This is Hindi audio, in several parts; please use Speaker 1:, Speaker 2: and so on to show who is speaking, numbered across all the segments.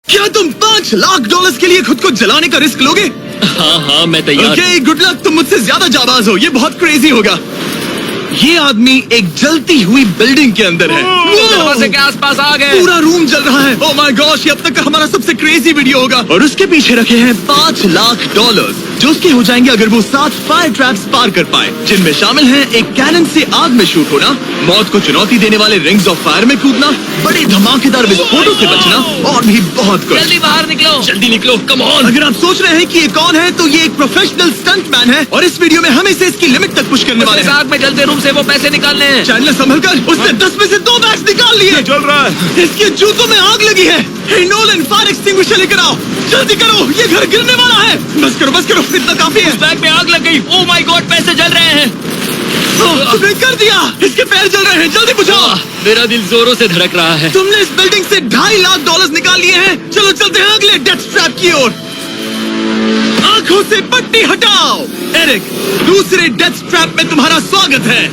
Speaker 1: क्या तुम $5 लाख के लिए खुद को जलाने का रिस्क लोगे?
Speaker 2: हाँ मैं तैयार।
Speaker 1: Okay, good luck. तुम मुझसे ज्यादा जाबाज हो, ये बहुत क्रेजी होगा। ये आदमी एक जलती हुई बिल्डिंग के अंदर है।
Speaker 2: दरवाजे के आसपास आ गए।
Speaker 1: पूरा रूम जल रहा है। ओह माय गॉश, ये अब तक का हमारा सबसे क्रेजी वीडियो होगा। और उसके पीछे रखे हैं $5 लाख, जो उसके हो जाएंगे अगर वो 7 फायर ट्रैप्स पार कर पाए, जिनमें शामिल हैं एक कैनन से आग में शूट होना, मौत को चुनौती देने वाले रिंग्स ऑफ फायर में कूदना, बड़े धमाकेदार विस्फोटों से बचना और भी बहुत कुछ।
Speaker 2: जल्दी बाहर निकलो, जल्दी निकलो, कम ऑन।
Speaker 1: अगर आप सोच रहे हैं कि ये कौन है, तो ये एक प्रोफेशनल स्टंटमैन है और इस वीडियो में हम इसे इसकी लिमिट तक पुश करने वाले हैं।
Speaker 2: आग में जलते रूम से वो पैसे निकालने हैं।
Speaker 1: चैनल संभल कर, उसने 10 में से 2 बैग्स निकाल लिए।
Speaker 3: चल रहा है।
Speaker 1: इसके जूतों में आग लगी है। हे नोलन, फायर एक्सटिंग्विशर लेकर आओ, जल्दी करो, ये घर गिरने वाला है। बस करो, इतना काफी है।
Speaker 2: बैग में आग लग गई। ओह माय गॉड, पैसे जल रहे हैं।
Speaker 1: तुमने कर दिया, इसके पैर जल रहे हैं, जल्दी बुझाओ।
Speaker 2: मेरा दिल जोरों से धड़क रहा है।
Speaker 1: तुमने इस बिल्डिंग से $2.5 लाख निकाल लिए हैं। चलो चलते हैं अगले डेथ ट्रैप की ओर। आंखों से पट्टी हटाओ। एरिक, दूसरे डेथ ट्रैप में तुम्हारा स्वागत है।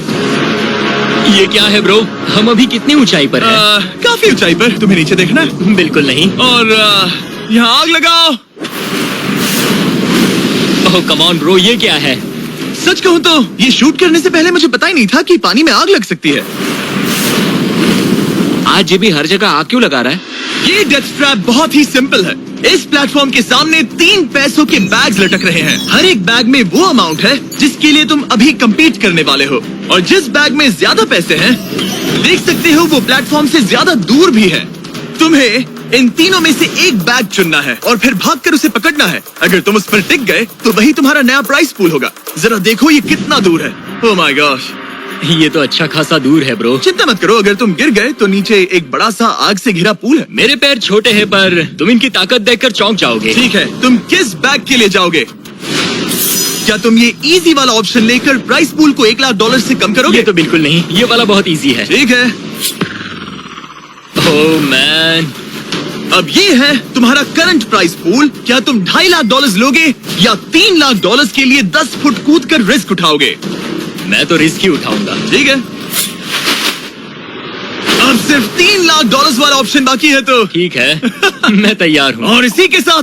Speaker 2: ये क्या है ब्रो? हम अभी कितनी ऊंचाई पर हैं?
Speaker 1: काफी ऊंचाई पर। तुम्हें नीचे देखना है?
Speaker 2: बिल्कुल नहीं।
Speaker 1: और यहाँ आग लगाओ।
Speaker 2: ओह कम ऑन ब्रो, ये क्या है?
Speaker 1: सच कहूँ तो ये शूट करने से पहले मुझे पता ही नहीं था कि पानी में आग लग सकती है।
Speaker 2: आज ये भी हर जगह आग क्यों लगा रहा है?
Speaker 1: ये डेथ ट्रैप बहुत ही सिंपल है। इस प्लेटफॉर्म के सामने 3 पैसों के बैग्स लटक रहे हैं। हर एक बैग में वो अमाउंट है जिसके लिए तुम अभी compete करने वाले हो, और जिस बैग में ज्यादा पैसे हैं, देख सकते हो वो प्लेटफॉर्म से ज्यादा दूर भी है। तुम्हें इन तीनों में से एक बैग चुनना है और फिर भागकर उसे पकड़ना है। अगर तुम उस पर टिक गए तो वही तुम्हारा नया प्राइस पूल होगा। जरा देखो ये कितना दूर है। ओह माय गॉश,
Speaker 2: ये तो अच्छा खासा दूर है ब्रो।
Speaker 1: चिंता मत करो, अगर तुम गिर गए तो नीचे एक बड़ा सा आग से घिरा पूल है।
Speaker 2: मेरे पैर छोटे हैं पर तुम इनकी ताकत देखकर चौंक जाओगे।
Speaker 1: ठीक है, तुम किस बैग के लिए जाओगे? क्या तुम ये इजी वाला ऑप्शन लेकर प्राइस पूल को $1 लाख से कम करोगे?
Speaker 2: ये तो बिल्कुल नहीं, ये वाला बहुत इजी है।
Speaker 1: ठीक है,
Speaker 2: ओह मैन,
Speaker 1: अब ये है तुम्हारा करंट प्राइस पूल। क्या तुम $2.5 लाख लोगे या $3 लाख के लिए 10 फुट कूद कर रिस्क उठाओगे?
Speaker 2: मैं तो रिस्क ही उठाऊंगा।
Speaker 1: ठीक है, अब सिर्फ $3 लाख वाला ऑप्शन बाकी है तो
Speaker 2: ठीक है मैं तैयार हूँ।
Speaker 1: और इसी के साथ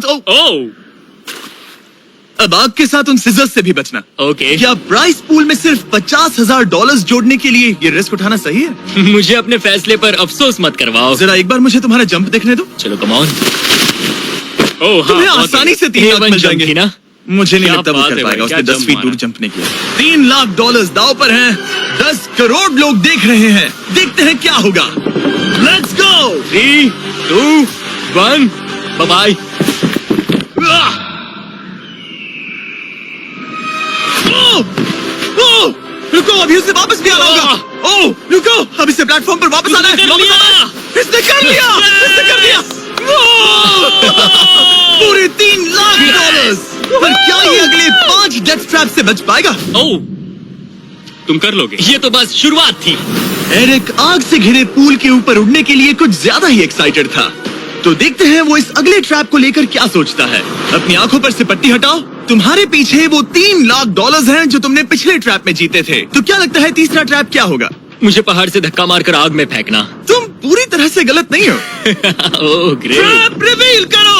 Speaker 1: अब आग के साथ उन सिजर्स से भी बचना।
Speaker 2: ओके।
Speaker 1: क्या प्राइस पूल में सिर्फ $50,000 जोड़ने के लिए ये रिस्क उठाना सही है?
Speaker 2: मुझे अपने फैसले पर अफसोस मत करवाओ।
Speaker 1: जरा एक बार मुझे तुम्हारा जंप देखने दो।
Speaker 2: चलो कम ऑन।
Speaker 1: तुम्हें आसानी से 3 लाख मिल जाएंगे
Speaker 2: ना?
Speaker 1: मुझे नहीं
Speaker 2: क्या
Speaker 1: लगता वो
Speaker 2: बात
Speaker 1: कर
Speaker 2: है
Speaker 1: पाएगा।
Speaker 2: भाई,
Speaker 1: उसने
Speaker 2: क्या
Speaker 1: 10 फीट
Speaker 2: जंप
Speaker 1: दूर
Speaker 2: मारा।
Speaker 1: जंप नहीं किया। $3 लाख दाव पर हैं। 10 करोड़ लोग देख रहे हैं। देखते हैं क्या होगा। Let's go.
Speaker 2: 3, 2, 1, बाय।
Speaker 1: रुको, अभी उसे वापस भी आना होगा। ओह रुको, अब इसे प्लेटफॉर्म पर वापस आना है। इसने कर लिया। इसने कर दिया। पूरे $3 लाख। पर क्या ये अगले 5 डेथ ट्रैप से बच पाएगा?
Speaker 2: ओह, तुम कर लोगे। ये तो बस शुरुआत थी।
Speaker 1: एरिक आग से घिरे पूल के ऊपर उड़ने के लिए कुछ ज्यादा ही एक्साइटेड था। तो देखते हैं वो इस अगले ट्रैप को लेकर क्या सोचता है। अपनी आंखों पर से पट्टी हटाओ। तुम्हारे पीछे वो $3 लाख हैं जो तुमने पिछले ट्रैप में जीते थे। तो क्या लगता है तीसरा ट्रैप क्या होगा?
Speaker 2: मुझे पहाड़ से धक्का मारकर आग में फेंकना।
Speaker 1: तुम पूरी तरह से गलत नहीं हो।
Speaker 2: Oh great.
Speaker 1: ट्रैप रिवील करो।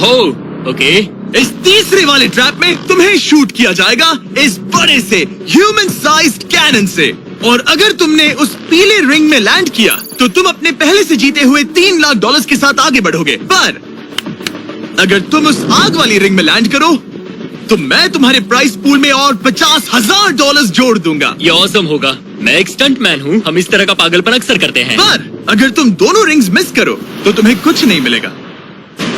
Speaker 2: Oh okay.
Speaker 1: इस तीसरे वाले ट्रैप में तुम्हें शूट किया जाएगा इस बड़े से ह्यूमन साइज्ड कैनन से, और अगर तुमने उस पीले रिंग में लैंड किया तो तुम अपने पहले से जीते हुए $3 लाख के साथ आगे बढ़ोगे। पर अगर तुम उस आग वाली रिंग में लैंड करो तो मैं तुम्हारे प्राइस पूल में और $50,000 जोड़ दूंगा।
Speaker 2: ये ऑसम होगा। मैं एक स्टंटमैन हूँ, हम इस तरह का पागलपन अक्सर करते हैं।
Speaker 1: पर अगर तुम दोनों रिंग्स मिस करो तो तुम्हें कुछ नहीं मिलेगा।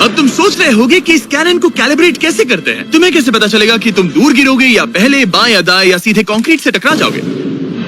Speaker 1: अब तुम सोच रहे होगे कि इस कैनन को कैलिब्रेट कैसे करते हैं। तुम्हें कैसे पता चलेगा कि तुम दूर गिरोगे या पहले बाएं या दाएं या सीधे कंक्रीट से टकरा जाओगे?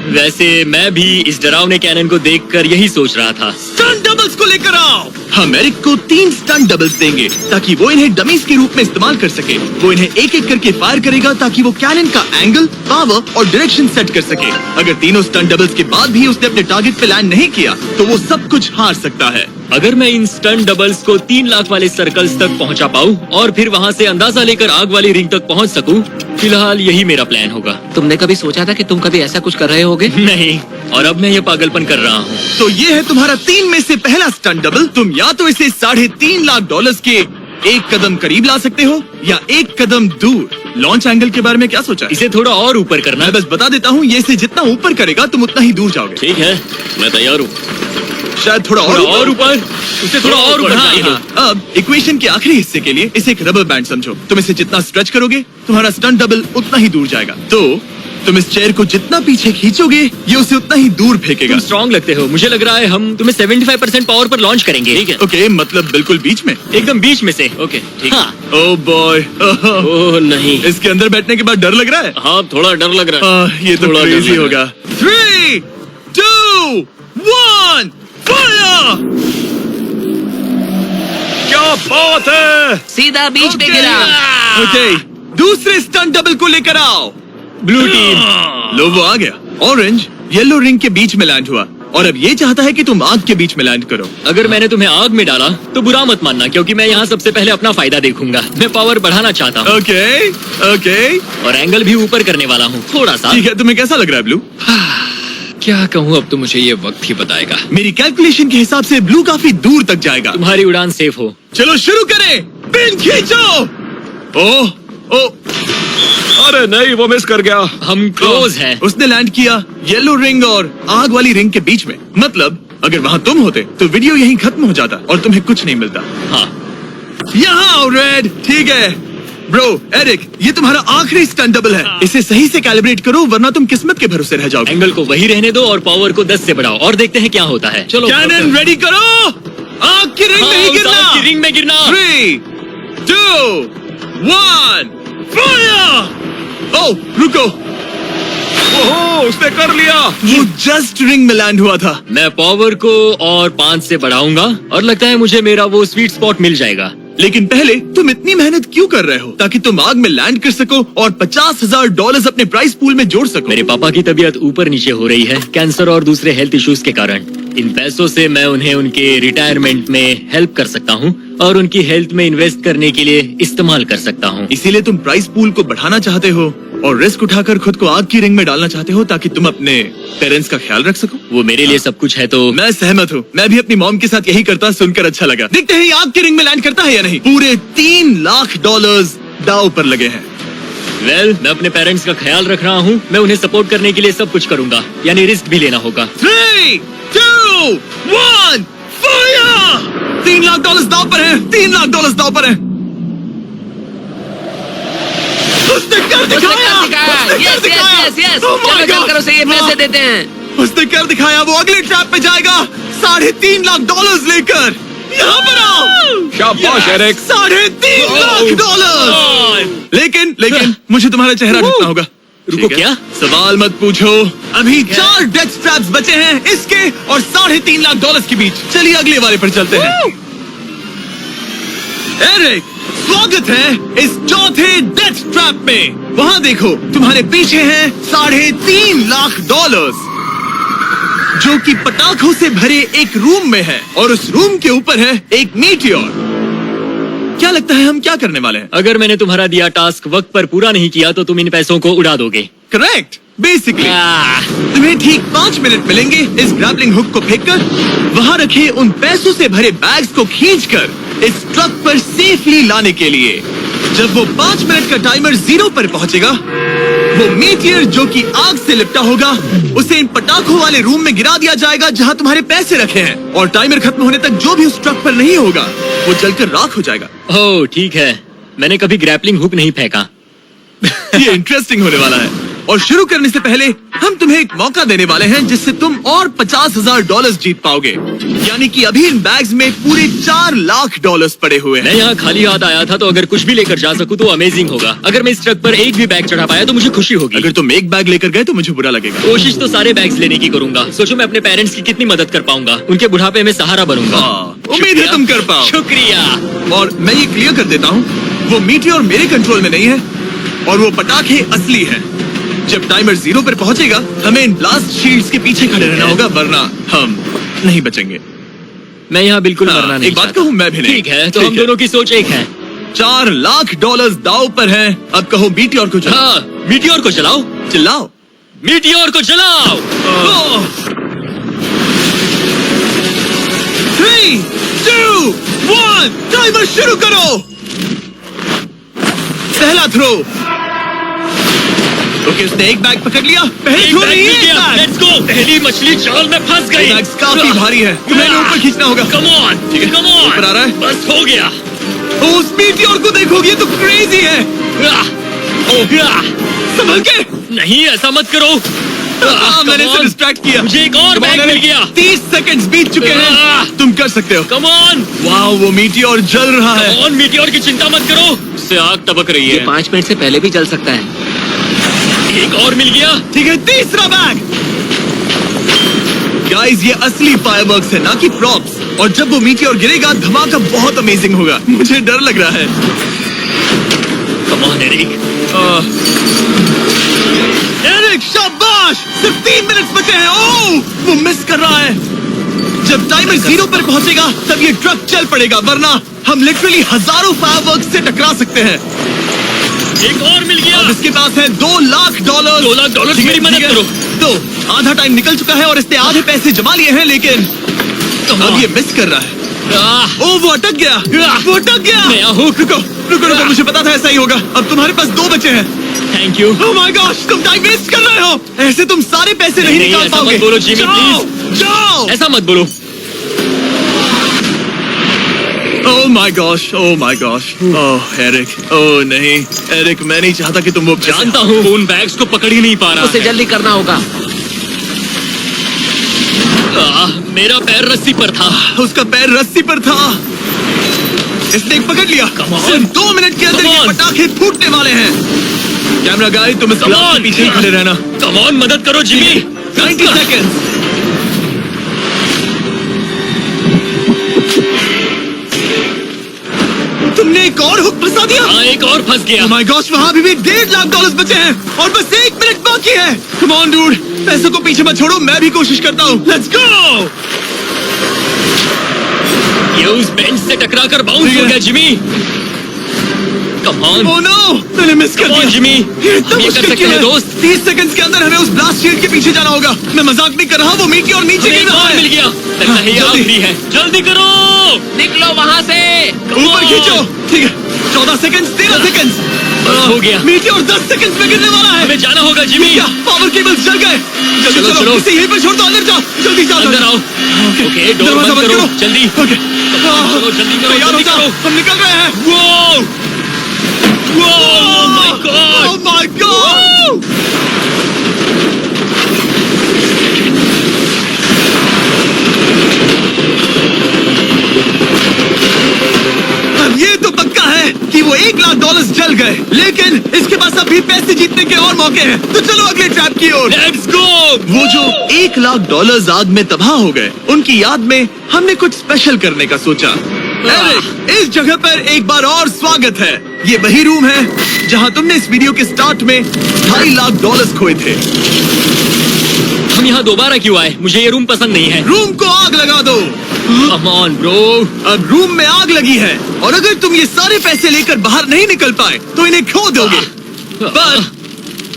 Speaker 2: वैसे मैं भी इस डरावने कैनन को देखकर यही सोच रहा था।
Speaker 1: स्टंट डबल्स को लेकर आओ। हम एरिक को 3 स्टंट डबल्स देंगे ताकि वो इन्हें डमीज के रूप में इस्तेमाल कर सके। वो इन्हें एक एक करके फायर करेगा ताकि वो कैनन का एंगल, पावर और डायरेक्शन सेट कर सके। अगर तीनों स्टंट डबल्स के बाद भी उसने अपने टारगेट पे लैंड नहीं किया तो वो सब कुछ हार सकता है।
Speaker 2: अगर मैं इन स्टंट डबल्स को 3 लाख वाले सर्कल्स तक पहुंचा पाऊं और फिर वहां से अंदाजा लेकर आग वाली रिंग तक पहुंच सकूं, फिलहाल यही मेरा प्लान होगा।
Speaker 3: तुमने कभी सोचा था कि तुम कभी ऐसा कुछ कर रहे होगे?
Speaker 2: नहीं, और अब मैं ये पागलपन कर रहा हूँ।
Speaker 1: तो ये है तुम्हारा 3 में से पहला स्टंट डबल। तुम या तो इसे $3.5 लाख के एक कदम करीब ला सकते हो या एक कदम दूर। लॉन्च एंगल के बारे में क्या सोचा?
Speaker 2: इसे थोड़ा और ऊपर करना।
Speaker 1: मैं बस बता देता हूँ, ये इसे जितना ऊपर करेगा तुम उतना ही दूर जाओगे।
Speaker 2: ठीक है, मैं तैयार हूँ।
Speaker 1: शायद थोड़ा और
Speaker 2: ऊपर, उसे थोड़ा और ऊपर
Speaker 1: हाँ,
Speaker 2: जाइए दो।
Speaker 1: हाँ। अब इक्वेशन के आखिरी हिस्से के लिए इसे एक रबर बैंड समझो। तुम इसे जितना स्ट्रेच करोगे तुम्हारा स्टंट डबल उतना ही दूर जाएगा। तो तुम इस चेयर को जितना पीछे खींचोगे ये उसे उतना ही दूर फेंकेगा।
Speaker 2: तुम स्ट्रॉन्ग लगते हो। मुझे लग रहा है हम तुम्हें 75% पावर पर लॉन्च करेंगे। ठीक है?
Speaker 1: ओके, मतलब बिल्कुल बीच में?
Speaker 2: एकदम बीच में से। ओके, ठीक है।
Speaker 3: हाँ।
Speaker 1: ओह बॉय,
Speaker 2: ओह नहीं,
Speaker 1: इसके अंदर बैठने के बाद डर लग रहा है।
Speaker 2: हाँ थोड़ा डर लग रहा है।
Speaker 1: ये तो
Speaker 2: थोड़ा डर
Speaker 1: क्रेजी
Speaker 2: लग
Speaker 1: होगा। 3, 2, 1, फायर! क्या बात है!
Speaker 3: सीधा बीच में गिरा।
Speaker 1: ओके, दूसरे स्टंट डबल को लेकर आओ।
Speaker 2: Blue team.
Speaker 1: लो, वो आ गया। ऑरेंज येलो रिंग के बीच में लैंड हुआ और अब ये चाहता है कि तुम आग के बीच में लैंड करो।
Speaker 2: अगर मैंने तुम्हें आग में डाला तो बुरा मत मानना, क्योंकि मैं यहाँ सबसे पहले अपना फायदा देखूंगा। मैं पावर बढ़ाना चाहता हूँ।
Speaker 1: ओके, ओके,
Speaker 2: और एंगल भी ऊपर करने वाला हूँ थोड़ा सा।
Speaker 1: ठीक है। तुम्हें कैसा लग रहा है ब्लू?
Speaker 2: क्या कहूँ, अब तो मुझे ये वक्त ही बताएगा।
Speaker 1: मेरी कैलकुलेशन के हिसाब से ब्लू काफी दूर तक जाएगा।
Speaker 2: तुम्हारी उड़ान सेफ हो।
Speaker 1: चलो शुरू करें। पिन खींचो। ओह, ओह,
Speaker 4: अरे नहीं, वो मिस कर गया।
Speaker 2: हम क्लोज हैं।
Speaker 1: उसने लैंड किया येलो रिंग और आग वाली रिंग के बीच में। मतलब अगर वहाँ तुम होते तो वीडियो यहीं खत्म हो जाता और तुम्हें कुछ नहीं मिलता।
Speaker 2: हाँ,
Speaker 1: यहाँ आओ रेड। ठीक है ब्रो, एरिक, ये तुम्हारा आखिरी स्टंट डबल है। इसे सही से कैलिब्रेट करो वरना तुम किस्मत के भरोसे रह जाओगे।
Speaker 2: एंगल को वही रहने दो और पावर को 10 से बढ़ाओ और देखते हैं क्या होता है। चलो
Speaker 1: कैनन रेडी करो। आग की रिंग में ही गिरना।
Speaker 2: आग की रिंग में गिरना।
Speaker 1: 3, 2, 1, फायर! ओह, रुको।
Speaker 4: ओहो, उसने कर लिया।
Speaker 1: वो जस्ट रिंग में लैंड हुआ था।
Speaker 2: मैं पावर को और 5 से बढ़ाऊंगा और लगता है मुझे मेरा वो स्वीट स्पॉट मिल जाएगा।
Speaker 1: लेकिन पहले तुम इतनी मेहनत क्यों कर रहे हो? ताकि तुम आग में लैंड कर सको और $50,000 अपने प्राइस पूल में जोड़ सको।
Speaker 2: मेरे पापा की तबीयत ऊपर नीचे हो रही है, कैंसर और दूसरे हेल्थ इश्यूज के कारण। इन पैसों से मैं उन्हें उनके रिटायरमेंट में हेल्प कर सकता हूँ और उनकी हेल्थ में इन्वेस्ट करने के लिए इस्तेमाल कर सकता हूँ।
Speaker 1: इसीलिए तुम प्राइस पूल को बढ़ाना चाहते हो और रिस्क उठाकर खुद को आग की रिंग में डालना चाहते हो ताकि तुम अपने पेरेंट्स का ख्याल रख सको।
Speaker 2: वो मेरे लिए सब कुछ है तो
Speaker 1: मैं सहमत हूँ। मैं भी अपनी मॉम के साथ यही करता, सुनकर अच्छा लगा। देखते हैं ये आग की रिंग में लैंड करता है या नहीं। पूरे $3 लाख दांव पर लगे हैं।
Speaker 2: मैं अपने पेरेंट्स का ख्याल रख रहा हूँ। मैं उन्हें सपोर्ट करने के लिए सब कुछ करूंगा, यानी रिस्क भी लेना होगा।
Speaker 1: 3, 2, 1, फायर! $3 लाख दांव पर है। $3 लाख दांव पर है। उसने कर दिखाया।
Speaker 3: Yes yes yes.
Speaker 1: Oh my
Speaker 3: चलो
Speaker 1: God!
Speaker 3: चल कर उसे ये पैसे देते हैं।
Speaker 1: उसने कर दिखाया। वो अगले ट्रैप पे जाएगा $3.5 लाख लेकर। यहाँ पर आओ।
Speaker 4: शाबाश एरिक।
Speaker 1: $3.5 लाख। लेकिन मुझे तुम्हारा चेहरा ढूंढना होगा।
Speaker 2: रुको,
Speaker 1: ठीक है?
Speaker 2: क्या?
Speaker 1: सवाल मत पूछो। अभी 4 डेथ ट्रैप्स बचे हैं, इसके और $3.5 लाख के बीच। चलिए अगले वाले पर चलते हैं। एरिक, स्वागत है इस चौथे डेथ ट्रैप में। वहाँ देखो, तुम्हारे पीछे है $3.5 लाख, जो कि पटाखों से भरे एक रूम में है और उस रूम के ऊपर है एक मीटियोर। क्या लगता है हम क्या करने वाले हैं?
Speaker 2: अगर मैंने तुम्हारा दिया टास्क वक्त पर पूरा नहीं किया तो तुम इन पैसों को उड़ा दोगे।
Speaker 1: करेक्ट। बेसिकली तुम्हें ठीक 5 मिनट मिलेंगे इस ग्रैपलिंग हुक को फेंककर वहाँ रखे उन पैसों से भरे बैग्स को खींचकर इस ट्रक पर सेफली लाने के लिए। जब वो 5 मिनट का टाइमर 0 पर पहुंचेगा, वो मीटियर जो कि आग से लिपटा होगा उसे इन पटाखों वाले रूम में गिरा दिया जाएगा जहां तुम्हारे पैसे रखे हैं। और टाइमर खत्म होने तक जो भी उस ट्रक पर नहीं होगा वो जलकर राख हो जाएगा।
Speaker 2: ओह ठीक है, मैंने कभी ग्रैपलिंग हुक नहीं फेंका।
Speaker 1: ये इंटरेस्टिंग होने वाला है। और शुरू करने से पहले हम तुम्हें एक मौका देने वाले हैं जिससे तुम और $50,000 जीत पाओगे। यानी कि अभी इन बैग्स में पूरे $4 लाख पड़े हुए हैं।
Speaker 2: मैं यहाँ खाली हाथ आया था, तो अगर कुछ भी लेकर जा सकूं तो अमेजिंग होगा। अगर मैं इस ट्रक पर एक भी बैग चढ़ा पाया तो मुझे खुशी होगी।
Speaker 1: अगर तुम एक बैग लेकर गए तो मुझे बुरा लगेगा।
Speaker 2: कोशिश तो सारे बैग्स लेने की करूंगा। सोचो मैं अपने पेरेंट्स की कितनी मदद कर पाऊंगा, उनके बुढ़ापे में सहारा बनूंगा।
Speaker 1: उम्मीद है तुम कर पाओ।
Speaker 2: शुक्रिया।
Speaker 1: और मैं ये क्लियर कर देता हूँ, वो मीटियोर मेरे कंट्रोल में नहीं है और वो पटाखे असली हैं। जब टाइमर 0 पर पहुंचेगा हमें इन ब्लास्ट शील्ड्स के पीछे खड़े रहना होगा, वरना हम नहीं बचेंगे।
Speaker 2: मैं यहाँ बिल्कुल
Speaker 1: हाँ,
Speaker 2: मरना नहीं
Speaker 1: एक बात
Speaker 2: चाहता।
Speaker 1: कहूँ, मैं भी नहीं।
Speaker 2: ठीक है, तो
Speaker 1: ठीक
Speaker 2: हम
Speaker 1: है।
Speaker 2: दोनों की सोच एक है।
Speaker 1: $4 लाख दाव पर है। अब कहो मीटियोर को चलाओ।
Speaker 2: हाँ, मीटियोर को चलाओ,
Speaker 1: चिल्लाओ।
Speaker 2: मीटियोर को चलाओ।
Speaker 1: 3, 2, 1, टाइमर शुरू करो। पहला थ्रो। ओके, उसने एक बैग पकड़ लिया। पहले
Speaker 2: एक
Speaker 1: थ्रो
Speaker 2: बैग
Speaker 1: नहीं,
Speaker 2: मिल
Speaker 1: एक
Speaker 2: गया।
Speaker 1: बैग।
Speaker 2: Let's go। पहली मछली जाल में फंस गई।
Speaker 1: बैग्स काफी भारी है, तुम्हें इन्हें ऊपर खींचना होगा।
Speaker 2: Come on,
Speaker 1: ठीक है,
Speaker 2: come on।
Speaker 1: ऊपर आ रहा है।
Speaker 2: बस हो गया।
Speaker 1: उस मीटियोर को देखोगे तो क्रेजी है। संभल के।
Speaker 2: नहीं, ऐसा मत करो।
Speaker 1: मैंने
Speaker 2: Come
Speaker 1: इसे
Speaker 2: on।
Speaker 1: डिस्ट्रैक्ट किया।
Speaker 2: मुझे एक और
Speaker 1: Come on,
Speaker 2: बैग मिल गया।
Speaker 1: 30 सेकंड्स बीत चुके हैं। तुम कर सकते हो।
Speaker 2: Come on।
Speaker 1: वाह, वो मीटियोर जल रहा है।
Speaker 2: Come on, मीटियोर की चिंता मत करो। इससे आग टपक रही
Speaker 3: ये
Speaker 2: है।
Speaker 3: 5 मिनट से पहले भी चल सकता है।
Speaker 2: एक और मिल गया।
Speaker 1: ठीक है, तीसरा बैग। गाइस, ये असली फायरवर्क्स है, ना कि प्रॉप्स। और जब वो मीटियोर गिरेगा, धमाका बहुत अमेजिंग होगा। मुझे डर लग रहा है।
Speaker 2: Come on, Eric.
Speaker 1: एरिक, शाबाश! सिर्फ 3 मिनट बचे हैं। ओह, वो मिस कर रहा है। जब टाइमर 0 पर पहुंचेगा, तब ये ट्रक चल पड़ेगा, वरना हम लिटरली हजारों फायरवर्क्स से टकरा सकते हैं।
Speaker 2: एक और मिल गया।
Speaker 1: अब इसके पास है $2 लाख।
Speaker 2: $2 लाख, मेरी मदद करो।
Speaker 1: तो आधा टाइम निकल चुका है और इसने आधे पैसे जमा लिए हैं, लेकिन अब ये मिस कर रहा है। ओह, वो अटक गया। वो अटक गया।
Speaker 2: मैं यहाँ हूँ।
Speaker 1: रुको रुको रुको, मुझे पता था ऐसा ही होगा। अब तुम्हारे पास 2 बचे हैं।
Speaker 2: Thank you.
Speaker 1: Oh my gosh, तुम टाइम वेस्ट कर रहे हो। ऐसे तुम सारे पैसे नहीं
Speaker 2: नहीं,
Speaker 1: निकाल
Speaker 2: ऐसा
Speaker 1: पाओगे।
Speaker 2: मत बोलो, जिमी,
Speaker 1: जाओ, जाओ।
Speaker 2: ऐसा मत बोलो।
Speaker 1: Oh my gosh, oh my gosh. Oh Eric, oh नहीं एरिक, मैं नहीं चाहता कि तुम वो पैसे
Speaker 2: जानता हूँ, उन बैग्स को पकड़ ही नहीं पा रहा
Speaker 3: उसे
Speaker 2: है।
Speaker 3: जल्दी करना होगा।
Speaker 2: मेरा पैर रस्सी पर था।
Speaker 1: उसका पैर रस्सी पर था। इसने एक पकड़ लिया।
Speaker 2: Come on.
Speaker 1: सिर्फ 2 मिनट के अंदर
Speaker 2: Come
Speaker 1: ये
Speaker 2: on.
Speaker 1: पटाखे फूटने वाले हैं। कैमरा गाय, तुम इस
Speaker 2: Come
Speaker 1: ग्लास के
Speaker 2: on.
Speaker 1: पीछे ही खड़े रहना।
Speaker 2: Come on, मदद करो जिमी।
Speaker 1: 90 सेकेंड्स। तुमने एक और हुक फंसा दिया।
Speaker 2: हाँ, एक और फंस गया।
Speaker 1: Oh my gosh, वहाँ अभी भी $1.5 लाख बचे हैं और बस 1 मिनट बाकी है। Come on, dude, पैसों को पीछे मत छोड़ो, मैं भी कोशिश करता हूँ। Let's go!
Speaker 2: ये उस बेंच से टकरा कर बाउंस
Speaker 1: ठीक
Speaker 2: हो
Speaker 1: है।
Speaker 2: गया Jimmy. Come on,
Speaker 1: Oh no, मैंने मिस कर
Speaker 2: Come on,
Speaker 1: दिया।
Speaker 2: जिमी।
Speaker 1: ये इतना
Speaker 2: हम ये कर
Speaker 1: मुश्किल
Speaker 2: सकते
Speaker 1: क्यों
Speaker 2: हैं,
Speaker 1: है?
Speaker 2: दोस्त।
Speaker 1: 30 सेकंड्स के अंदर हमें उस ब्लास्ट शील्ड के पीछे जाना होगा। मैं मजाक नहीं कर रहा, वो मीटियोर नीचे
Speaker 2: हमें
Speaker 1: गिर
Speaker 2: एक
Speaker 1: रहा
Speaker 2: और
Speaker 1: है।
Speaker 2: मिल गया। लगता है ये
Speaker 1: जल्दी।
Speaker 2: आखिरी है। जल्दी करो।
Speaker 3: निकलो वहाँ से।
Speaker 1: ऊपर खींचो। ठीक है, 14 सेकंड्स, 13 सेकंड्स।
Speaker 2: बस हो गया।
Speaker 1: मीटियोर 10 सेकंड्स में गिरने वाला है।
Speaker 2: हमें जाना होगा जिमी।
Speaker 1: क्या पावर केबल्स जल गए? जल्दी
Speaker 2: चलो,
Speaker 1: चलो,
Speaker 2: चलो।
Speaker 1: इसे यहीं पर छोड़ दो, अंदर जाओ। जल्दी जाओ,
Speaker 2: अंदर
Speaker 1: जाओ।
Speaker 2: आओ। ओके, डोर
Speaker 1: दरवाजा
Speaker 2: बंद करो। जल्दी।
Speaker 1: ओके,
Speaker 2: चलो, जल्दी करो,
Speaker 1: तैयार हो
Speaker 2: जल्दी
Speaker 1: जाओ,
Speaker 2: करो।
Speaker 1: हम निकल रहे हैं।
Speaker 2: Whoa! Oh my God!
Speaker 1: Oh my God! अब ये तो पक्का है कि वो $1 लाख जल गए, लेकिन इसके पास अभी पैसे जीतने के और मौके हैं। तो चलो अगले ट्रैप की ओर।
Speaker 2: Let's go!
Speaker 1: वो जो $1 लाख आग में तबाह हो गए, उनकी याद में हमने कुछ स्पेशल करने का सोचा। एरिक, इस जगह पर एक बार और स्वागत है। ये वही रूम है जहां तुमने इस वीडियो के स्टार्ट में $2.5 लाख खोए थे।
Speaker 2: हम यहाँ दोबारा क्यों आए? मुझे ये रूम पसंद नहीं है।
Speaker 1: रूम को आग लगा दो।
Speaker 2: Come on, bro.
Speaker 1: अब रूम में आग लगी है और अगर तुम ये सारे पैसे लेकर बाहर नहीं निकल पाए तो इन्हें खो दोगे। पर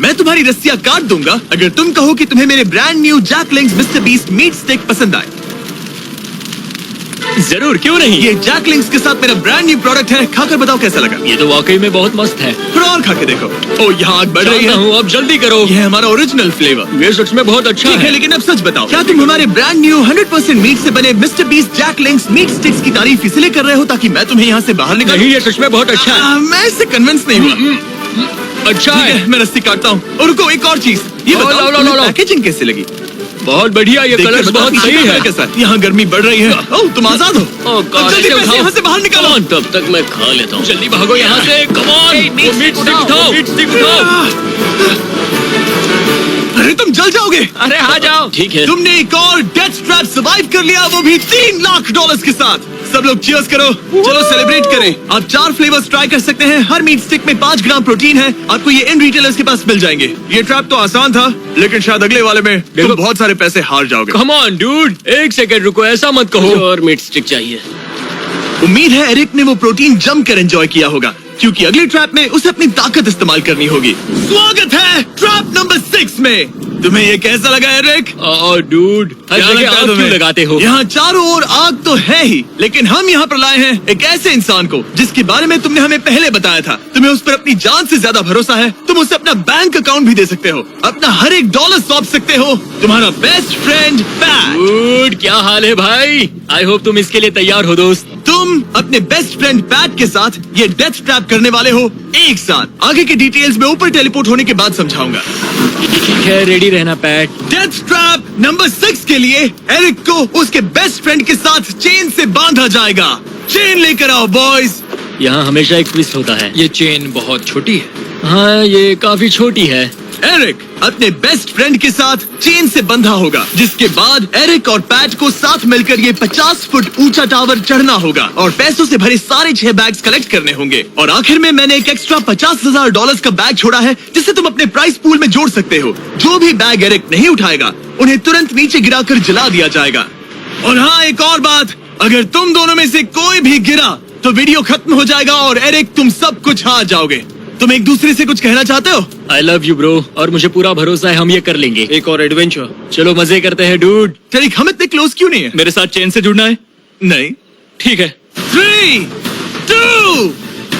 Speaker 1: मैं तुम्हारी रस्सियां काट दूंगा अगर तुम कहो कि तुम्हें मेरे brand new Jack Links Mister Beast meat stick पसंद आए।
Speaker 2: जरूर, क्यों नहीं?
Speaker 1: ये जैक लिंक्स के साथ मेरा ब्रांड न्यू प्रोडक्ट है, खाकर बताओ कैसा लगा।
Speaker 2: ये तो वाकई में बहुत मस्त है।
Speaker 1: थोड़ा और खा के देखो। ओ, यहाँ आग बढ़ रही
Speaker 2: जानता
Speaker 1: है।
Speaker 2: हूँ, अब जल्दी करो।
Speaker 1: ये है हमारा ओरिजिनल फ्लेवर।
Speaker 2: ये सच में बहुत अच्छा
Speaker 1: ठीक है,
Speaker 2: है।
Speaker 1: लेकिन अब सच बताओ, क्या तुम हमारे ब्रांड न्यू 100% मीट से बने Mister Beast Jack Links meat sticks की तारीफ इसलिए कर रहे हो ताकि मैं तुम्हें यहाँ से बाहर निकालूं?
Speaker 2: नहीं, ये सच में बहुत अच्छा है।
Speaker 1: मैं इससे कन्विंस नहीं हुआ।
Speaker 2: अच्छा
Speaker 1: ठीक
Speaker 2: है।
Speaker 1: है, मैं रस्सी काटता हूँ। और रुको, एक और चीज, ये
Speaker 2: लो,
Speaker 1: बताओ
Speaker 2: लो, लो,
Speaker 1: तुम्हें
Speaker 2: लो।
Speaker 1: पैकेजिंग कैसे लगी?
Speaker 2: बहुत बढ़िया, ये
Speaker 1: देखकर
Speaker 2: कलर्स
Speaker 1: बताओ
Speaker 2: बहुत
Speaker 1: कि
Speaker 2: सही
Speaker 1: कलर
Speaker 2: है।
Speaker 1: कैसा है? यहाँ गर्मी बढ़ रही है। ओह, तुम आजाद हो। अब जल्दी पैसे यहाँ से बाहर निकालो।
Speaker 2: Come on, तब तक मैं खा लेता हूँ। जल्दी भागो यहाँ से। Come on,
Speaker 3: Hey, meat
Speaker 2: वो मीट
Speaker 3: stick
Speaker 2: स्टिक
Speaker 3: उठाओ।
Speaker 2: उठाओ। मीट स्टिक उठाओ।
Speaker 1: अरे तुम जल जाओगे।
Speaker 3: अरे आ जाओ।
Speaker 2: ठीक है।
Speaker 1: तुमने एक और डेथ ट्रैप सर्वाइव कर लिया, वो भी $3 लाख के साथ। सब लोग चीयर्स करो। चलो सेलिब्रेट करें। आप 4 फ्लेवर्स ट्राई कर सकते हैं। हर मीट स्टिक में 5 ग्राम प्रोटीन है। आपको ये इन रिटेलर्स के पास मिल जाएंगे। ये ट्रैप तो आसान था, लेकिन शायद अगले वाले में तुम बहुत सारे पैसे हार जाओगे।
Speaker 2: कम ऑन डूड, एक सेकंड रुको, ऐसा मत कहो।
Speaker 3: और मीट स्टिक चाहिए।
Speaker 1: उम्मीद है एरिक ने वो प्रोटीन जमकर एंजॉय किया होगा, क्योंकि अगली ट्रैप में उसे अपनी ताकत इस्तेमाल करनी होगी। स्वागत है ट्रैप नंबर 6 में। तुम्हें ये कैसा लगा एरिक?
Speaker 2: डूड, हर
Speaker 1: क्या
Speaker 2: जगह
Speaker 1: लगता है
Speaker 2: आग क्यों
Speaker 1: तुम्हें?
Speaker 2: लगाते हो?
Speaker 1: यहाँ चारों ओर आग तो है ही, लेकिन हम यहाँ पर लाए हैं एक ऐसे इंसान को जिसके बारे में तुमने हमें पहले बताया था। तुम्हें उस पर अपनी जान से ज्यादा भरोसा है। तुम उसे अपना बैंक अकाउंट भी दे सकते हो, अपना हर एक डॉलर सौंप सकते हो। तुम्हारा बेस्ट फ्रेंड पैट।
Speaker 2: डूड, क्या हाल है भाई? आई होप तुम इसके लिए तैयार हो दोस्त।
Speaker 1: तुम अपने बेस्ट फ्रेंड पैट के साथ ये डेथ ट्रैप करने वाले हो एक साथ। आगे की डिटेल्स में ऊपर टेलीपोर्ट होने के बाद समझाऊंगा।
Speaker 2: ठीक है, रेडी रहना पैट।
Speaker 1: डेथ ट्रैप नंबर 6 के लिए एरिक को उसके बेस्ट फ्रेंड के साथ चेन से बांधा जाएगा। चेन लेकर आओ बॉयज।
Speaker 2: यहाँ हमेशा एक ट्विस्ट होता है।
Speaker 3: ये चेन बहुत छोटी है।
Speaker 2: हाँ, ये काफी छोटी है।
Speaker 1: एरिक अपने बेस्ट फ्रेंड के साथ चेन से बंधा होगा, जिसके बाद एरिक और पैट को साथ मिलकर ये 50 फुट ऊंचा टावर चढ़ना होगा और पैसों से भरे सारे 6 बैग्स कलेक्ट करने होंगे। और आखिर में मैंने एक एक्स्ट्रा $50,000 का बैग छोड़ा है, जिसे तुम अपने प्राइस पूल में जोड़ सकते हो। जो भी बैग एरिक नहीं उठाएगा, उन्हें तुरंत नीचे गिराकर जला दिया जाएगा। और हाँ, एक और बात, अगर तुम दोनों में से कोई भी गिरा तो वीडियो खत्म हो जाएगा और एरिक तुम सब कुछ हार जाओगे। तुम एक दूसरे से कुछ कहना चाहते हो?
Speaker 2: आई लव यू ब्रो, और मुझे पूरा भरोसा है हम ये कर लेंगे।
Speaker 3: एक और एडवेंचर।
Speaker 2: चलो मजे करते हैं डूड।
Speaker 1: एरिक, हम इतने क्लोज क्यों नहीं है?
Speaker 2: मेरे साथ चेन से जुड़ना है?
Speaker 1: नहीं।
Speaker 2: ठीक है।
Speaker 1: 3, 2,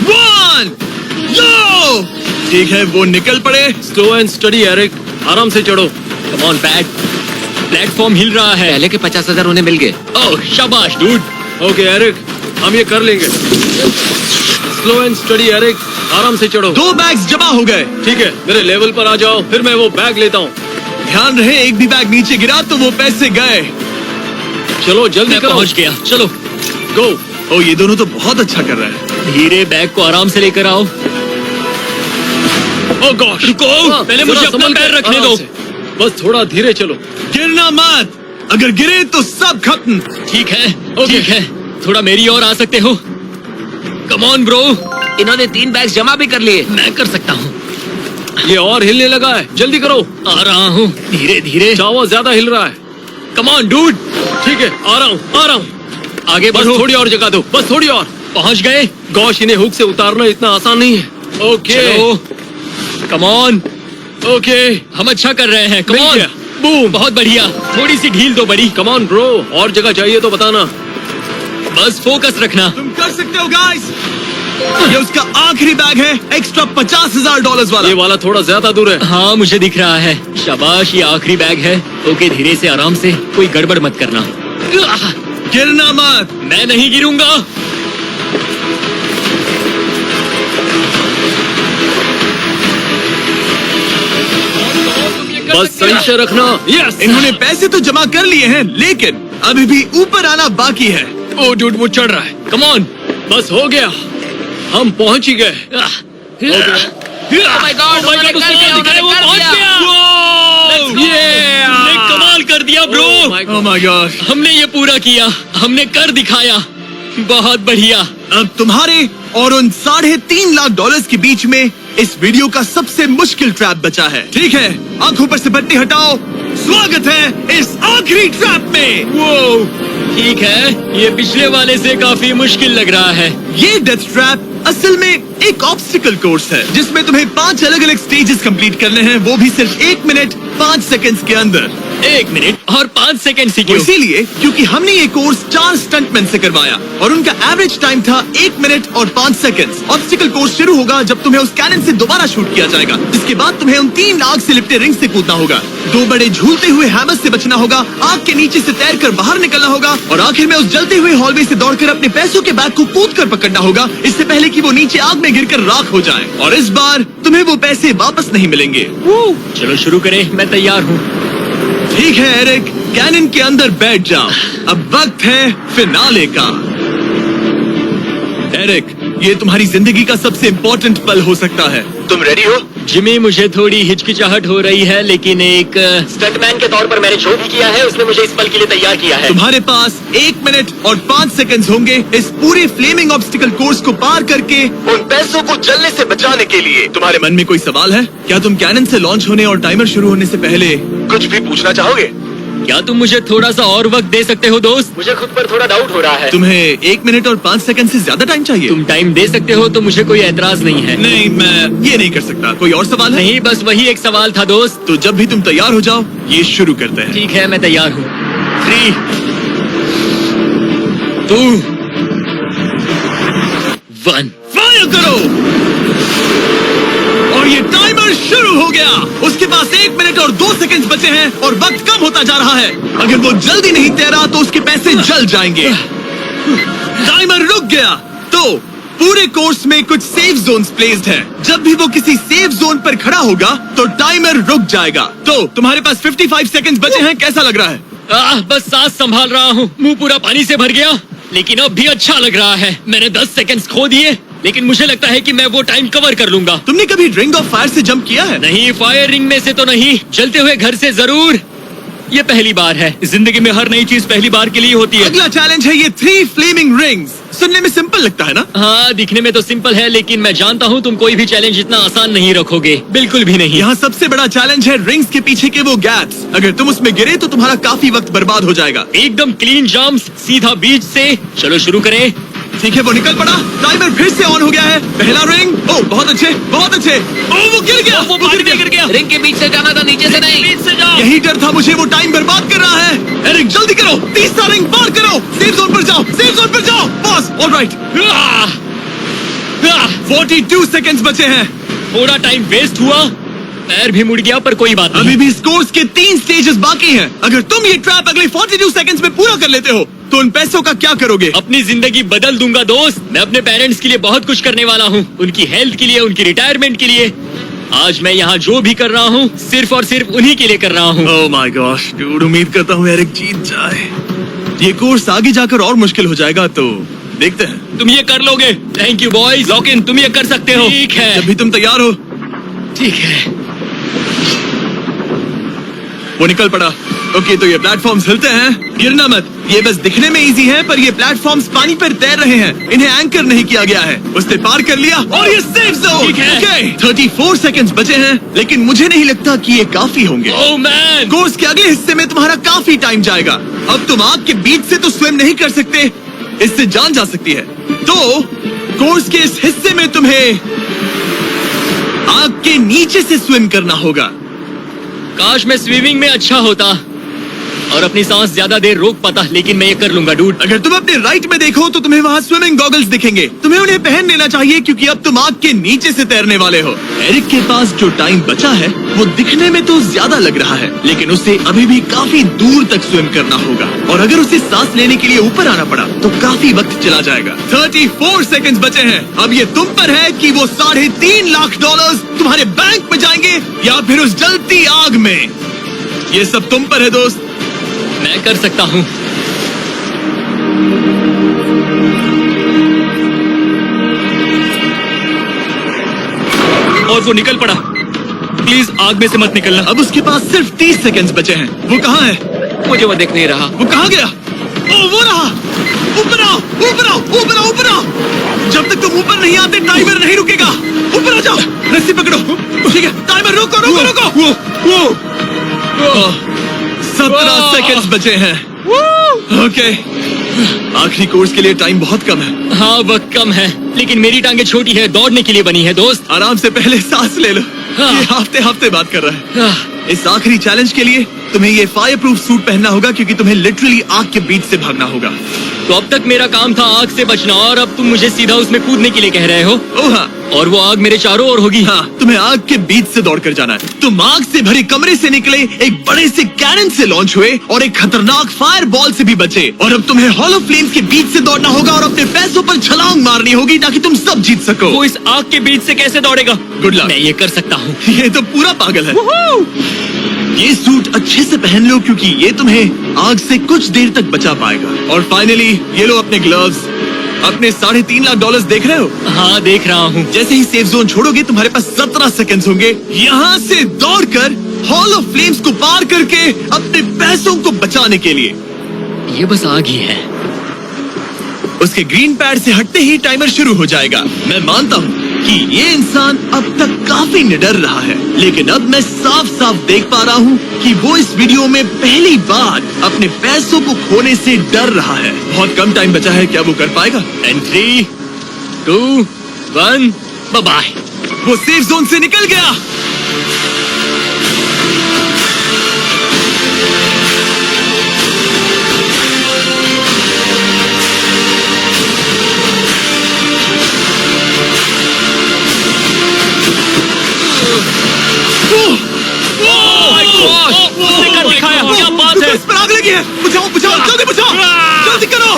Speaker 1: 1, go! ठीक है, वो निकल पड़े।
Speaker 3: स्लो एंड स्टडी एरिक, आराम से चढ़ो।
Speaker 2: कम ऑन पैट, प्लेटफॉर्म हिल रहा है।
Speaker 3: पहले के 50,000 उन्हें मिल गए।
Speaker 2: ओह शाबाश डूड।
Speaker 3: ओके एरिक, हम ये कर लेंगे। स्लो एंड स्टडी एरिक, आराम से चढ़ो।
Speaker 1: 2 बैग्स जमा हो गए।
Speaker 3: ठीक है, मेरे लेवल पर आ जाओ, फिर मैं वो बैग लेता हूँ।
Speaker 1: ध्यान रहे, एक भी बैग नीचे गिरा तो वो पैसे गए।
Speaker 3: चलो जल्दी
Speaker 2: मैं
Speaker 3: करो।
Speaker 2: पहुंच गया, चलो
Speaker 3: गो।
Speaker 1: ओ, ये दोनों तो बहुत अच्छा कर रहे हैं।
Speaker 2: धीरे बैग को आराम से लेकर आओ।
Speaker 3: ओह गॉश,
Speaker 2: रुको, पहले मुझे
Speaker 3: जरा
Speaker 2: अपना
Speaker 3: संभल
Speaker 2: पैर
Speaker 3: के,
Speaker 2: रखने
Speaker 3: आराम
Speaker 2: दो।
Speaker 3: से। बस थोड़ा धीरे चलो।
Speaker 1: गिरना मत, अगर गिरे तो सब खत्म।
Speaker 2: ठीक है,
Speaker 3: ओके।
Speaker 2: ठीक है, थोड़ा मेरी ओर आ सकते हो? कम ऑन ब्रो,
Speaker 3: इन्होंने 3 बैग जमा भी कर लिए।
Speaker 2: मैं कर सकता हूँ।
Speaker 3: ये और हिलने लगा है, जल्दी करो।
Speaker 2: आ रहा हूँ, धीरे धीरे।
Speaker 3: चावा ज्यादा हिल रहा है।
Speaker 2: Come on dude.
Speaker 3: ठीक है, आ रहा हूँ, आ रहा हूँ।
Speaker 2: आगे
Speaker 3: बस
Speaker 2: बढ़ो।
Speaker 3: थोड़ी और जगह दो, बस थोड़ी और।
Speaker 2: पहुँच गए।
Speaker 3: गॉश, इन्हें हुक से उतारना इतना आसान नहीं है। ओके
Speaker 2: चलो, कम ऑन।
Speaker 3: ओके,
Speaker 2: हम अच्छा कर रहे हैं। कम
Speaker 3: मिल
Speaker 2: ऑन।
Speaker 3: गया।
Speaker 2: बूम, बहुत बढ़िया। थोड़ी सी ढील दो बड़ी।
Speaker 3: कम ऑन ब्रो, और जगह चाहिए तो बताना।
Speaker 2: बस फोकस रखना।
Speaker 1: तुम कर सकते हो गाइस। ये उसका आखिरी बैग है, एक्स्ट्रा $50,000 वाला।
Speaker 3: ये वाला थोड़ा ज्यादा दूर है।
Speaker 2: हाँ, मुझे दिख रहा है। शाबाश, ये आखिरी बैग है। ओके, धीरे से, आराम से, कोई गड़बड़ मत करना।
Speaker 1: गिरना मत।
Speaker 2: मैं नहीं गिरूंगा।
Speaker 3: बस सही से रखना। यस,
Speaker 1: इन्होंने पैसे तो जमा कर लिए हैं, लेकिन अभी भी ऊपर आना बाकी है।
Speaker 2: ओ डूड, वो चढ़ रहा है। Come on.
Speaker 3: बस हो गया, हम पहुंच ही गए।
Speaker 2: my God, उन्होंने कर दिया, वो पहुंच गया। हमने कमाल कर दिया ब्रो।
Speaker 1: Oh my God!
Speaker 2: हमने ये पूरा किया, हमने कर दिखाया। बहुत बढ़िया।
Speaker 1: अब तुम्हारे और उन $3.5 लाख के बीच में इस वीडियो का सबसे मुश्किल ट्रैप बचा है। ठीक है, आंखों पर से पट्टी हटाओ। स्वागत है इस आखिरी ट्रैप में।
Speaker 2: वो ठीक है, ये पिछले वाले से काफी मुश्किल लग रहा है।
Speaker 1: ये डेथ ट्रैप असल में एक ऑब्स्टिकल कोर्स है, जिसमें तुम्हें 5 अलग अलग स्टेजेस कंप्लीट करने हैं, वो भी सिर्फ 1 मिनट 5 सेकंड्स के अंदर।
Speaker 2: 1 मिनट और 5 सेकंड ही
Speaker 1: वो
Speaker 2: क्यों?
Speaker 1: इसीलिए क्योंकि हमने ये कोर्स 4 स्टंटमैन से करवाया और उनका एवरेज टाइम था 1 मिनट और 5 सेकंड्स। ऑब्स्टिकल कोर्स शुरू होगा जब तुम्हें उस कैनन से दोबारा शूट किया जाएगा, जिसके बाद तुम्हें उन 3 आग से लिपटे रिंग से कूदना होगा, 2 बड़े झूलते हुए हैमर से बचना होगा, आग के नीचे से तैरकर बाहर निकलना होगा और आखिर में उस जलते हुए हॉलवे से दौड़कर अपने पैसों के बैग को कूदकर पकड़ना होगा, इससे पहले कि वो नीचे आग में गिरकर राख हो जाए। और इस बार तुम्हें वो पैसे वापस नहीं मिलेंगे।
Speaker 2: चलो शुरू करें, मैं तैयार हूँ।
Speaker 1: ठीक है एरिक, कैनन के अंदर बैठ जाओ। अब वक्त है फिनाले का। एरिक, ये तुम्हारी जिंदगी का सबसे इम्पोर्टेंट पल हो सकता है। तुम रेडी हो?
Speaker 2: जिमी, मुझे थोड़ी हिचकिचाहट हो रही है, लेकिन एक स्टंटमैन के तौर पर मैंने जो भी किया है उसने मुझे इस पल के लिए तैयार किया है।
Speaker 1: तुम्हारे पास 1 मिनट और 5 सेकंड्स होंगे इस पूरे फ्लेमिंग ऑब्स्टिकल कोर्स को पार करके उन पैसों को जलने से बचाने के लिए। तुम्हारे मन में कोई सवाल है? क्या तुम कैनन से लॉन्च होने और टाइमर शुरू होने से पहले कुछ भी पूछना चाहोगे?
Speaker 2: क्या तुम मुझे थोड़ा सा और वक्त दे सकते हो दोस्त? मुझे खुद पर थोड़ा डाउट हो रहा है।
Speaker 1: तुम्हें 1 मिनट और 5 सेकंड से ज्यादा टाइम चाहिए?
Speaker 2: तुम टाइम दे सकते हो तो मुझे कोई एतराज नहीं है।
Speaker 1: नहीं, मैं ये नहीं कर सकता। कोई और सवाल है?
Speaker 2: नहीं, बस वही एक सवाल था दोस्त।
Speaker 1: तो जब भी तुम तैयार हो जाओ, ये शुरू करते हैं।
Speaker 2: ठीक है, मैं तैयार हूँ। 3, 2, 1
Speaker 1: फायर करो! और ये टाइमर शुरू हो गया। उसके पास 1 मिनट और 2 सेकंड बचे हैं और वक्त कम होता जा रहा है। अगर वो जल्दी नहीं तैरा तो उसके पैसे जल जाएंगे। टाइमर रुक गया। तो पूरे कोर्स में कुछ सेफ जोन्स प्लेस्ड हैं। जब भी वो किसी सेफ जोन पर खड़ा होगा तो टाइमर रुक जाएगा। तो तुम्हारे पास 55 सेकंड बचे हैं। कैसा लग रहा है?
Speaker 2: बस सांस संभाल रहा हूँ। मुंह पूरा पानी से भर गया, लेकिन अब भी अच्छा लग रहा है। मैंने 10 सेकंड्स खो दिए, लेकिन मुझे लगता है कि मैं वो टाइम कवर कर लूंगा।
Speaker 1: तुमने कभी रिंग ऑफ फायर से जंप किया है?
Speaker 2: नहीं, फायर रिंग में से तो नहीं, जलते हुए घर से जरूर। ये पहली बार है। जिंदगी में हर नई चीज पहली बार के लिए होती है।
Speaker 1: अगला चैलेंज है ये 3 फ्लेमिंग रिंग्स। सुनने में सिंपल लगता है ना?
Speaker 2: हाँ, दिखने में तो सिंपल है, लेकिन मैं जानता हूँ तुम कोई भी चैलेंज इतना आसान नहीं रखोगे। बिल्कुल भी नहीं।
Speaker 1: यहाँ सबसे बड़ा चैलेंज है रिंग्स के पीछे के वो गैप्स। अगर तुम उसमें गिरे तो तुम्हारा काफी वक्त बर्बाद हो जाएगा।
Speaker 2: एकदम क्लीन जंप्स, सीधा बीच से। चलो शुरू करें।
Speaker 1: ठीक है, वो निकल पड़ा। टाइमर फिर से ऑन हो गया है। पहला रिंग। ओ, बहुत अच्छे, बहुत अच्छे। ओ, वो गिर गया।
Speaker 2: वो गिर गया।
Speaker 5: रिंग के बीच से जाना था, नीचे से नहीं।
Speaker 2: बीच से जाओ।
Speaker 1: यही डर था मुझे, वो टाइम बर्बाद कर रहा है। एरिक, जल्दी करो। तीसरा रिंग पार करो। सेफ जोन पर जाओ, सेफ जोन पर जाओ। Boss, alright. 42 सेकंड्स बचे हैं।
Speaker 2: थोड़ा टाइम वेस्ट हुआ, पैर भी मुड़ गया, पर कोई बात नहीं।
Speaker 1: अभी भी स्कोर्स के 3 स्टेजेस बाकी हैं। अगर तुम ये ट्रैप अगले 42 सेकंड्स में पूरा कर लेते हो तो उन पैसों का क्या करोगे?
Speaker 2: अपनी जिंदगी बदल दूंगा दोस्त। मैं अपने पेरेंट्स के लिए बहुत कुछ करने वाला हूँ, उनकी हेल्थ के लिए, उनकी रिटायरमेंट के लिए। आज मैं यहाँ जो भी कर रहा हूँ सिर्फ और सिर्फ उन्हीं के लिए कर रहा हूँ।
Speaker 1: ओह माय गॉश डूड, उम्मीद करता हूँ एरिक जीत जाए। ये कोर्स आगे जाकर और मुश्किल हो जाएगा, तो देखते हैं।
Speaker 2: तुम ये कर लोगे। Thank you boys. Lock in, तुम ये कर सकते हो। ठीक है,
Speaker 1: जब भी तुम तैयार हो।
Speaker 2: ठीक है।
Speaker 1: वो निकल पड़ा। ओके, तो ये प्लेटफॉर्म्स हिलते हैं। गिरना मत। ये बस दिखने में इजी है, पर ये प्लेटफॉर्म्स पानी पर तैर रहे हैं। इन्हें एंकर नहीं किया गया है। उसने पार कर लिया और ये सेफ जोन।
Speaker 2: ठीक है।
Speaker 1: ओके, 34 सेकंड्स बचे हैं, लेकिन मुझे नहीं लगता कि ये काफी होंगे।
Speaker 2: ओह मैन,
Speaker 1: कोर्स के अगले हिस्से में तुम्हारा काफी टाइम जाएगा। अब तुम आग के बीच से तो स्विम नहीं कर सकते, इससे जान जा सकती है। तो कोर्स के इस हिस्से में तुम्हें आग के नीचे से स्विम करना होगा।
Speaker 2: काश मैं स्विमिंग में अच्छा होता और अपनी सांस ज्यादा देर रोक पाता, लेकिन मैं ये कर लूंगा डूड।
Speaker 1: अगर तुम अपने राइट में देखो तो तुम्हें वहाँ स्विमिंग गॉगल्स दिखेंगे। तुम्हें उन्हें पहन लेना चाहिए, क्योंकि अब तुम आग के नीचे से तैरने वाले हो। एरिक के पास जो टाइम बचा है वो दिखने में तो ज्यादा लग रहा है, लेकिन उसे अभी भी काफी दूर तक स्विम करना होगा। और अगर उसे सांस लेने के लिए ऊपर आना पड़ा तो काफी वक्त चला जाएगा। 34 सेकंड्स बचे हैं। अब ये तुम पर है कि वो $3.5 लाख तुम्हारे बैंक में जाएंगे या फिर उस जलती आग में। ये सब तुम पर है दोस्त।
Speaker 2: मैं कर सकता हूँ।
Speaker 3: और वो निकल पड़ा। प्लीज आग में से मत निकलना।
Speaker 1: अब उसके पास सिर्फ 30 सेकंड्स बचे हैं। वो कहाँ है?
Speaker 5: मुझे वो देख नहीं रहा।
Speaker 1: वो कहाँ गया? ओ, वो रहा। ऊपर आओ, ऊपर आओ, ऊपर आओ, ऊपर आओ। जब तक तुम ऊपर नहीं आते टाइमर नहीं रुकेगा। ऊपर आ जाओ, रस्सी पकड़ो। ठीक है, टाइमर रोको, रोको, रोको। वो 17 सेकंड्स बचे हैं। ओके, आखिरी कोर्स के लिए टाइम बहुत कम है।
Speaker 2: हाँ, वक्त कम है, लेकिन मेरी टांगे छोटी है, दौड़ने के लिए बनी है दोस्त।
Speaker 1: आराम से पहले सांस ले लो।
Speaker 2: हाँ।
Speaker 1: ये हफ्ते हफ्ते बात कर रहा है।
Speaker 2: आह,
Speaker 1: इस आखिरी चैलेंज के लिए तुम्हें ये फायर प्रूफ सूट पहनना होगा, क्योंकि तुम्हें लिटरली आग के बीच से भागना होगा।
Speaker 2: तो अब तक मेरा काम था आग से बचना, और अब तुम मुझे सीधा उसमें कूदने के लिए कह रहे हो।
Speaker 1: ओह हाँ,
Speaker 2: और वो आग मेरे चारों ओर होगी।
Speaker 1: हाँ, तुम्हें आग के बीच से दौड़ कर जाना है। तुम आग से भरे कमरे से निकले, एक बड़े से कैनन से लॉन्च हुए और एक खतरनाक फायर बॉल से भी बचे। और अब तुम्हें हॉलो फ्लेम्स के बीच से दौड़ना होगा और अपने पैसों पर छलांग मारनी होगी ताकि तुम सब जीत सको।
Speaker 2: वो इस आग के बीच से कैसे दौड़ेगा?
Speaker 1: Good luck.
Speaker 2: मैं ये कर सकता हूँ।
Speaker 1: ये तो पूरा पागल है। ये सूट अच्छे से पहन लो, क्योंकि ये तुम्हें आग से कुछ देर तक बचा पाएगा। और फाइनली ये लो अपने ग्लव्स। अपने $3.5 लाख देख रहे हो?
Speaker 2: हाँ, देख रहा हूँ।
Speaker 1: जैसे ही सेफ जोन छोड़ोगे तुम्हारे पास 17 सेकंड्स होंगे यहाँ से दौड़कर हॉल ऑफ फ्लेम्स को पार करके अपने पैसों को बचाने के लिए।
Speaker 2: ये बस आग ही है।
Speaker 1: उसके ग्रीन पैड से हटते ही टाइमर शुरू हो जाएगा। मैं मानता हूँ कि ये इंसान अब तक काफी निडर रहा है, लेकिन अब मैं साफ साफ देख पा रहा हूँ कि वो इस वीडियो में पहली बार अपने पैसों को खोने से डर रहा है। बहुत कम टाइम बचा है, क्या वो कर पाएगा?
Speaker 2: 3, 2, 1, बाय।
Speaker 1: वो सेफ जोन से निकल गया।
Speaker 2: उसने कर दिखाया, क्या बात है?
Speaker 1: इस पर आग लगी है। बुझाओ बुझाओ, जल्दी बुझाओ, जल्दी करो।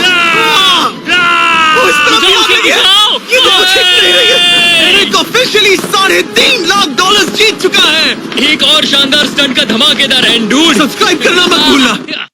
Speaker 1: इस पर अभी आग लगी है। ये तो कुछ हिट नहीं रही है। एरिक ऑफिशियली $3.5 लाख जीत चुका है।
Speaker 2: एक और शानदार स्टंट का धमाकेदार एंड डूड।
Speaker 1: सब्सक्राइब करना मत भूलना।